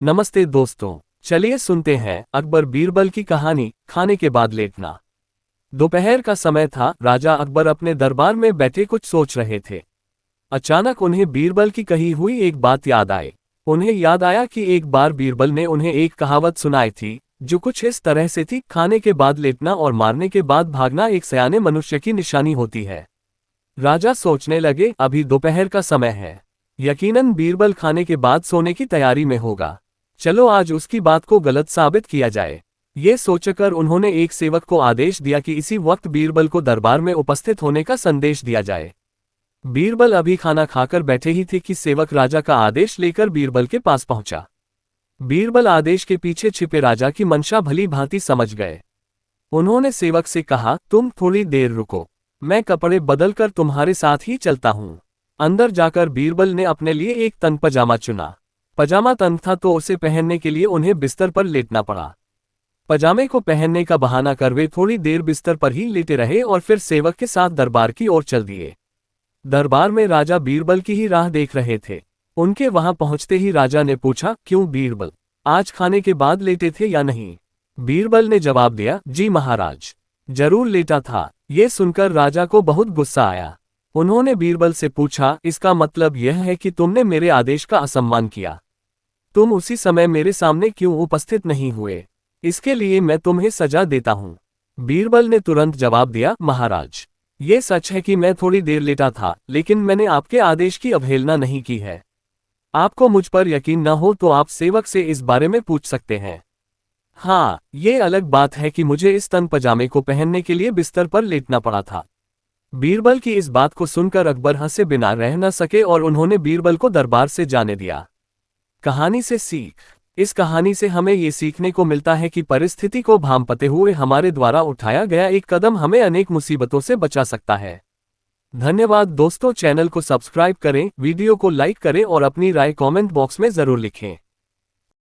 नमस्ते दोस्तों, चलिए सुनते हैं अकबर बीरबल की कहानी खाने के बाद लेटना। दोपहर का समय था। राजा अकबर अपने दरबार में बैठे कुछ सोच रहे थे। अचानक उन्हें बीरबल की कही हुई एक बात याद आई। उन्हें याद आया कि एक बार बीरबल ने उन्हें एक कहावत सुनाई थी जो कुछ इस तरह से थी, खाने के बाद लेटना और मारने के बाद भागना एक सयाने मनुष्य की निशानी होती है। राजा सोचने लगे, अभी दोपहर का समय है, यकीनन बीरबल खाने के बाद सोने की तैयारी में होगा। चलो आज उसकी बात को गलत साबित किया जाए। ये सोचकर उन्होंने एक सेवक को आदेश दिया कि इसी वक्त बीरबल को दरबार में उपस्थित होने का संदेश दिया जाए। बीरबल अभी खाना खाकर बैठे ही थे कि सेवक राजा का आदेश लेकर बीरबल के पास पहुंचा। बीरबल आदेश के पीछे छिपे राजा की मंशा भली भांति समझ गए। उन्होंने सेवक से कहा, तुम थोड़ी देर रुको, मैं कपड़े बदलकर तुम्हारे साथ ही चलता हूं। अंदर जाकर बीरबल ने अपने लिए एक तन पजामा चुना। पजामा तन था तो उसे पहनने के लिए उन्हें बिस्तर पर लेटना पड़ा। पजामे को पहनने का बहाना कर वे थोड़ी देर बिस्तर पर ही लेटे रहे और फिर सेवक के साथ दरबार की ओर चल दिए। दरबार में राजा बीरबल की ही राह देख रहे थे। उनके वहां पहुंचते ही राजा ने पूछा, क्यों बीरबल, आज खाने के बाद लेटे थे या नहीं? बीरबल ने जवाब दिया, जी महाराज, जरूर लेटा था। ये सुनकर राजा को बहुत गुस्सा आया। उन्होंने बीरबल से पूछा, इसका मतलब यह है कि तुमने मेरे आदेश का असम्मान किया? तुम उसी समय मेरे सामने क्यों उपस्थित नहीं हुए? इसके लिए मैं तुम्हें सजा देता हूं। बीरबल ने तुरंत जवाब दिया, महाराज, ये सच है कि मैं थोड़ी देर लेटा था, लेकिन मैंने आपके आदेश की अवहेलना नहीं की है। आपको मुझ पर यकीन न हो तो आप सेवक से इस बारे में पूछ सकते हैं। हाँ, ये अलग बात है कि मुझे इस तन पजामे को पहनने के लिए बिस्तर पर लेटना पड़ा था। बीरबल की इस बात को सुनकर अकबर हंसे बिना रह न सके और उन्होंने बीरबल को दरबार से जाने दिया। कहानी से सीख। इस कहानी से हमें ये सीखने को मिलता है कि परिस्थिति को भांपते हुए हमारे द्वारा उठाया गया एक कदम हमें अनेक मुसीबतों से बचा सकता है। धन्यवाद दोस्तों, चैनल को सब्सक्राइब करें, वीडियो को लाइक करें और अपनी राय कमेंट बॉक्स में जरूर लिखें।